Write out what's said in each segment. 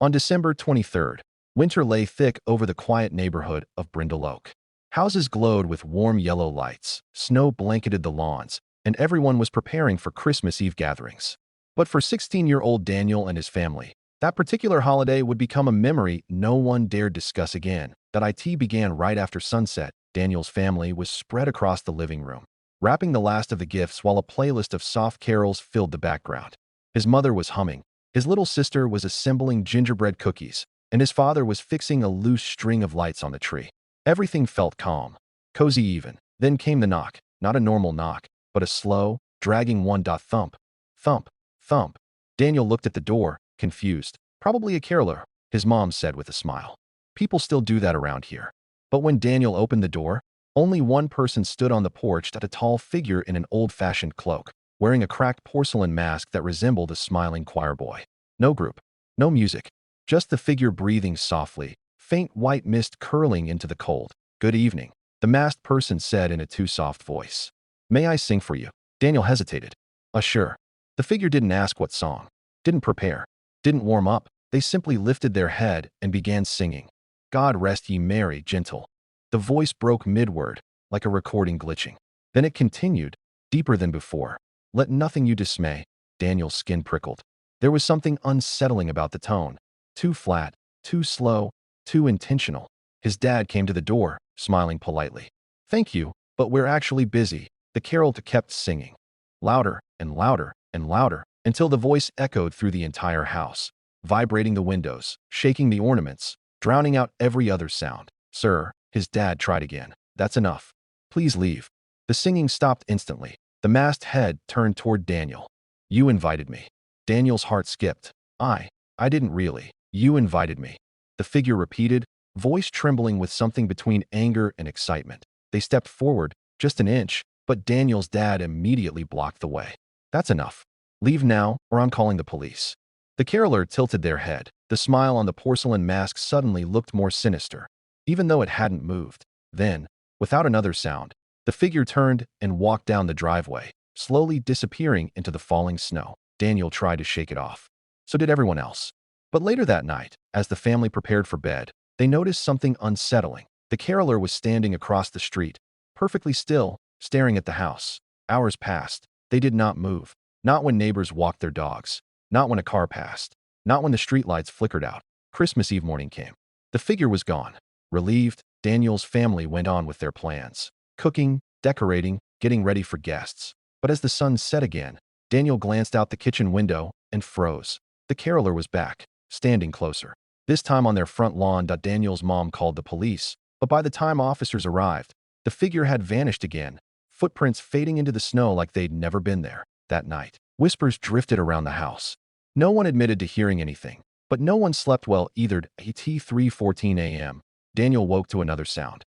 On December 23rd, winter lay thick over the quiet neighborhood of Brindle Oak. Houses glowed with warm yellow lights, snow blanketed the lawns, and everyone was preparing for Christmas Eve gatherings. But for 16-year-old Daniel and his family, that particular holiday would become a memory no one dared discuss again. That IT began right after sunset. Daniel's family was spread across the living room, wrapping the last of the gifts while a playlist of soft carols filled the background. His mother was humming, his little sister was assembling gingerbread cookies, and his father was fixing a loose string of lights on the tree. Everything felt calm, cozy even. Then came the knock, not a normal knock, but a slow, dragging one. Thump, thump, thump. Daniel looked at the door, confused. Probably a caroler, his mom said with a smile. People still do that around here. But when Daniel opened the door, only one person stood on the porch, a tall figure in an old-fashioned cloak, wearing a cracked porcelain mask that resembled a smiling choir boy. No group, no music, just the figure breathing softly, faint white mist curling into the cold. "Good evening," the masked person said in a too soft voice. "May I sing for you?" Daniel hesitated. Sure." The figure didn't ask what song, didn't prepare, didn't warm up. They simply lifted their head and began singing. "God rest ye merry, gentle." The voice broke mid-word, like a recording glitching. Then it continued, deeper than before. "Let nothing you dismay." Daniel's skin prickled. There was something unsettling about the tone. Too flat, too slow, too intentional. His dad came to the door, smiling politely. "Thank you, but we're actually busy." The carol kept singing, louder and louder and louder, until the voice echoed through the entire house, vibrating the windows, shaking the ornaments, drowning out every other sound. "Sir," his dad tried again. "That's enough. Please leave." The singing stopped instantly. The masked head turned toward Daniel. "You invited me." Daniel's heart skipped. I didn't really. You invited me." The figure repeated, voice trembling with something between anger and excitement. They stepped forward, just an inch, but Daniel's dad immediately blocked the way. "That's enough. Leave now, or I'm calling the police." The caroler tilted their head. The smile on the porcelain mask suddenly looked more sinister, even though it hadn't moved. Then, without another sound, the figure turned and walked down the driveway, slowly disappearing into the falling snow. Daniel tried to shake it off. So did everyone else. But later that night, as the family prepared for bed, they noticed something unsettling. The caroler was standing across the street, perfectly still, staring at the house. Hours passed. They did not move. Not when neighbors walked their dogs. Not when a car passed. Not when the streetlights flickered out. Christmas Eve morning came. The figure was gone. Relieved, Daniel's family went on with their plans. Cooking, decorating, getting ready for guests. But as the sun set again, Daniel glanced out the kitchen window and froze. The caroler was back, standing closer. This time on their front lawn. Daniel's mom called the police, but by the time officers arrived, the figure had vanished again, footprints fading into the snow like they'd never been there. That night, whispers drifted around the house. No one admitted to hearing anything, but no one slept well either. At 3:14 a.m., Daniel woke to another sound.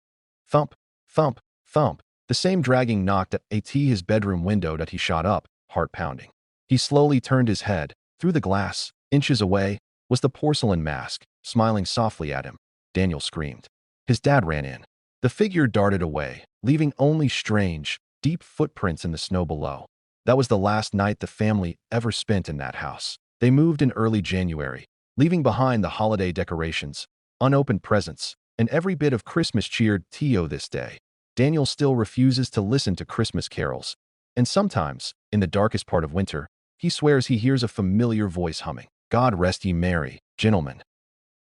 Thump, thump, thump. The same dragging knocked at his bedroom window. He shot up, heart pounding. He slowly turned his head. Through the glass, inches away, was the porcelain mask, smiling softly at him. Daniel screamed. His dad ran in. The figure darted away, leaving only strange, deep footprints in the snow below. That was the last night the family ever spent in that house. They moved in early January, leaving behind the holiday decorations, unopened presents, and every bit of Christmas cheer. This day, Daniel still refuses to listen to Christmas carols. And sometimes, in the darkest part of winter, he swears he hears a familiar voice humming, "God rest ye merry, gentlemen."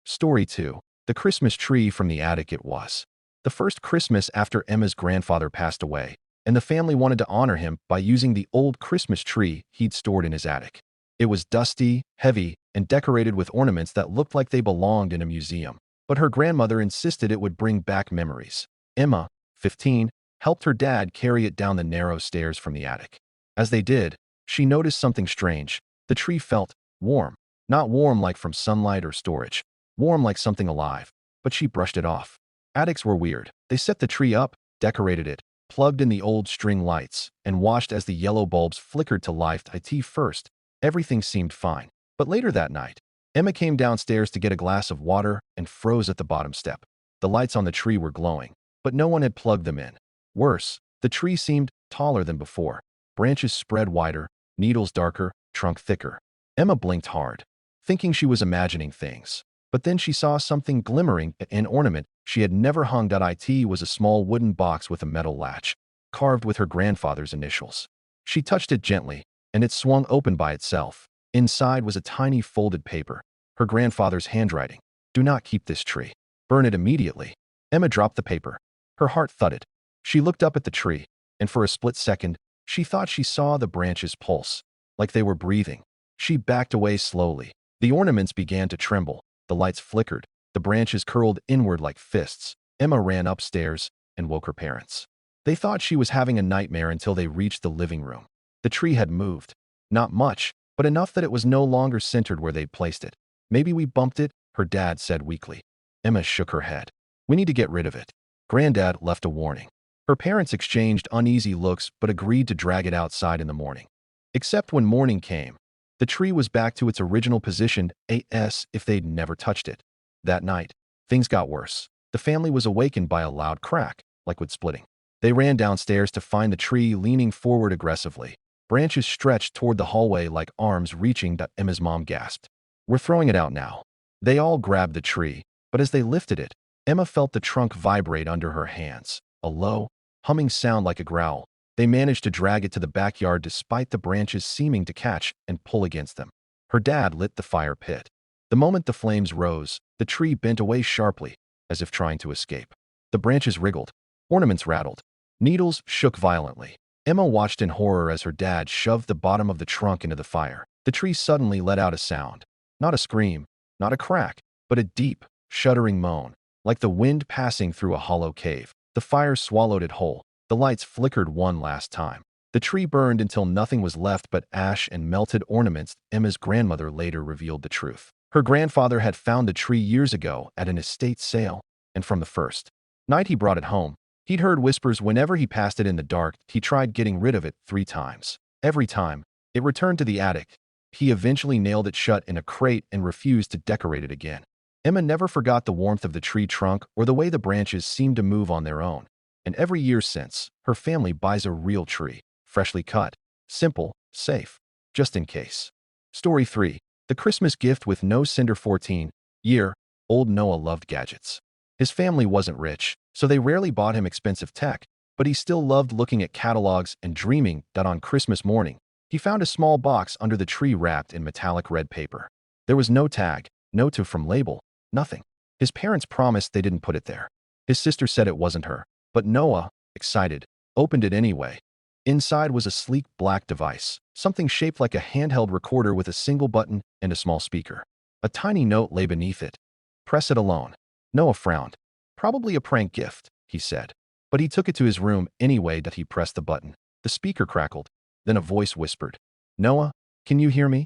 Story 2. The Christmas Tree from the Attic. It was the first Christmas after Emma's grandfather passed away, and the family wanted to honor him by using the old Christmas tree he'd stored in his attic. It was dusty, heavy, and decorated with ornaments that looked like they belonged in a museum. But her grandmother insisted it would bring back memories. Emma, 15, helped her dad carry it down the narrow stairs from the attic. As they did, she noticed something strange. The tree felt warm. Not warm like from sunlight or storage. Warm like something alive. But she brushed it off. Attics were weird. They set the tree up, decorated it, plugged in the old string lights, and watched as the yellow bulbs flickered to life. First, everything seemed fine. But later that night, Emma came downstairs to get a glass of water and froze at the bottom step. The lights on the tree were glowing, but no one had plugged them in. Worse, the tree seemed taller than before. Branches spread wider, needles darker, trunk thicker. Emma blinked hard. thinking she was imagining things. But then she saw something glimmering. An ornament she had never hung. It was a small wooden box with a metal latch, carved with her grandfather's initials. She touched it gently, and it swung open by itself. Inside was a tiny folded paper, her grandfather's handwriting. "Do not keep this tree. Burn it immediately." Emma dropped the paper. Her heart thudded. She looked up at the tree, and for a split second, she thought she saw the branches pulse, like they were breathing. She backed away slowly. The ornaments began to tremble. The lights flickered. The branches curled inward like fists. Emma ran upstairs and woke her parents. They thought she was having a nightmare until they reached the living room. The tree had moved. Not much, but enough that it was no longer centered where they'd placed it. "Maybe we bumped it," her dad said weakly. Emma shook her head. "We need to get rid of it." Granddad left a warning. Her parents exchanged uneasy looks but agreed to drag it outside in the morning. Except when morning came, the tree was back to its original position, as if they'd never touched it. That night, things got worse. The family was awakened by a loud crack, like wood splitting. They ran downstairs to find the tree leaning forward aggressively. Branches stretched toward the hallway like arms reaching. Emma's mom gasped. "We're throwing it out now." They all grabbed the tree, but as they lifted it, Emma felt the trunk vibrate under her hands. A low, humming sound like a growl. They managed to drag it to the backyard despite the branches seeming to catch and pull against them. Her dad lit the fire pit. The moment the flames rose, the tree bent away sharply, as if trying to escape. The branches wriggled. Ornaments rattled. Needles shook violently. Emma watched in horror as her dad shoved the bottom of the trunk into the fire. The tree suddenly let out a sound. Not a scream, not a crack, but a deep, shuddering moan, like the wind passing through a hollow cave. The fire swallowed it whole. The lights flickered one last time. The tree burned until nothing was left but ash and melted ornaments. Emma's grandmother later revealed the truth. Her grandfather had found the tree years ago at an estate sale, and from the first night he brought it home, he'd heard whispers whenever he passed it in the dark. He tried getting rid of it 3 times. Every time, it returned to the attic. He eventually nailed it shut in a crate and refused to decorate it again. Emma never forgot the warmth of the tree trunk or the way the branches seemed to move on their own. And every year since, her family buys a real tree, freshly cut, simple, safe, just in case. Story 3. The Christmas Gift with No Cinder. 14-year-old Noah loved gadgets. His family wasn't rich, so they rarely bought him expensive tech, but he still loved looking at catalogs and dreaming that on Christmas morning, he found a small box under the tree wrapped in metallic red paper. There was no tag, no to from label, nothing. His parents promised they didn't put it there. His sister said it wasn't her, but Noah, excited, opened it anyway. Inside was a sleek black device, something shaped like a handheld recorder with a single button and a small speaker. A tiny note lay beneath it. "Press it alone." Noah frowned. "Probably a prank gift," he said. But he took it to his room anyway. He pressed the button. The speaker crackled. Then a voice whispered, "Noah, can you hear me?"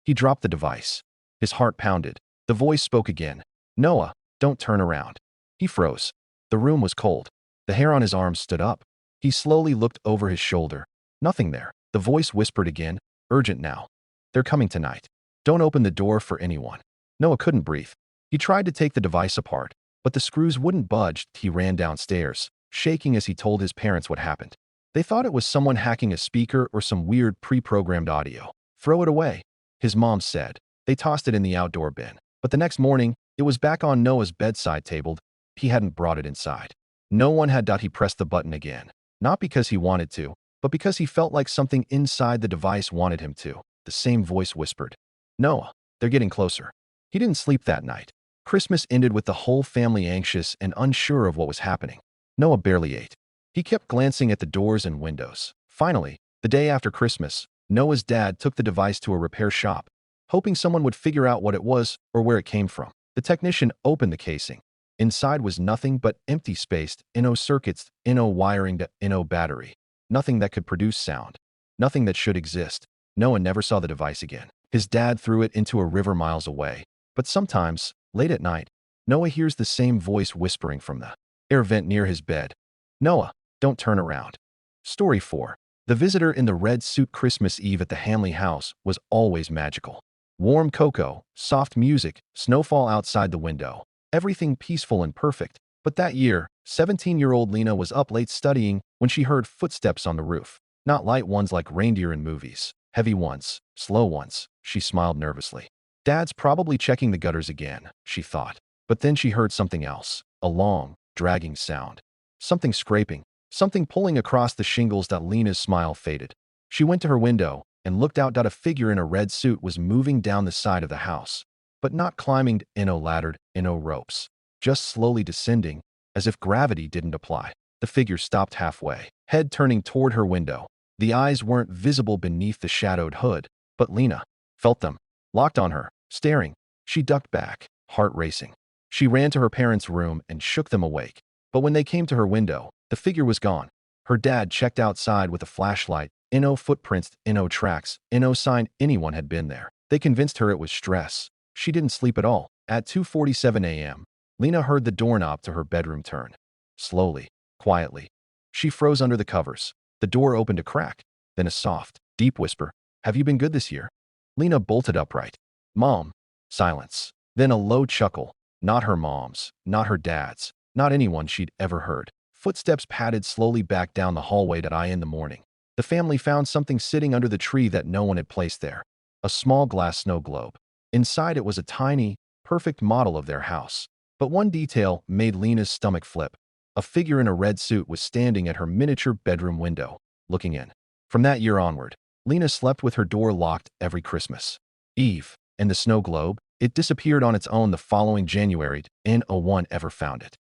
He dropped the device. His heart pounded. The voice spoke again. "Noah, don't turn around." He froze. The room was cold. The hair on his arms stood up. He slowly looked over his shoulder. Nothing there. The voice whispered again, "Urgent now. They're coming tonight. Don't open the door for anyone." Noah couldn't breathe. He tried to take the device apart, but the screws wouldn't budge. He ran downstairs, shaking as he told his parents what happened. They thought it was someone hacking a speaker or some weird pre-programmed audio. "Throw it away," his mom said. They tossed it in the outdoor bin. But the next morning, it was back on Noah's bedside table. He hadn't brought it inside. No one had. He pressed the button again. Not because he wanted to, but because he felt like something inside the device wanted him to. The same voice whispered, "Noah, they're getting closer." He didn't sleep that night. Christmas ended with the whole family anxious and unsure of what was happening. Noah barely ate. He kept glancing at the doors and windows. Finally, the day after Christmas, Noah's dad took the device to a repair shop, hoping someone would figure out what it was or where it came from. The technician opened the casing. Inside was nothing but empty space, no circuits, no wiring, no battery. Nothing that could produce sound. Nothing that should exist. Noah never saw the device again. His dad threw it into a river miles away. But sometimes, late at night, Noah hears the same voice whispering from the air vent near his bed. "Noah, don't turn around." Story 4. The visitor in the red suit. Christmas Eve at the Hanley house was always magical. Warm cocoa, soft music, snowfall outside the window. Everything peaceful and perfect. But that year, 17-year-old Lena was up late studying when she heard footsteps on the roof. Not light ones like reindeer in movies. Heavy ones, slow ones. She smiled nervously. Dad's probably checking the gutters again, she thought. But then she heard something else, a long, dragging sound. Something scraping, something pulling across the shingles. Lena's smile faded. She went to her window and looked out. A figure in a red suit was moving down the side of the house, but not climbing no laddered, no ropes, just slowly descending, as if gravity didn't apply. The figure stopped halfway, head turning toward her window. The eyes weren't visible beneath the shadowed hood, but Lena felt them, locked on her, staring. She ducked back, heart racing. She ran to her parents' room and shook them awake. But when they came to her window, the figure was gone. Her dad checked outside with a flashlight. No footprints, no tracks, no sign anyone had been there. They convinced her it was stress. She didn't sleep at all. At 2:47 a.m., Lena heard the doorknob to her bedroom turn. Slowly, quietly. She froze under the covers. The door opened a crack, then a soft, deep whisper. "Have you been good this year?" Lena bolted upright. "Mom." Silence. Then a low chuckle. Not her mom's, not her dad's, not anyone she'd ever heard. Footsteps padded slowly back down the hallway. In the morning, the family found something sitting under the tree that no one had placed there. A small glass snow globe. Inside it was a tiny, perfect model of their house. But one detail made Lena's stomach flip. A figure in a red suit was standing at her miniature bedroom window, looking in. From that year onward, Lena slept with her door locked every Christmas Eve, and the snow globe, it disappeared on its own the following January. No one ever found it.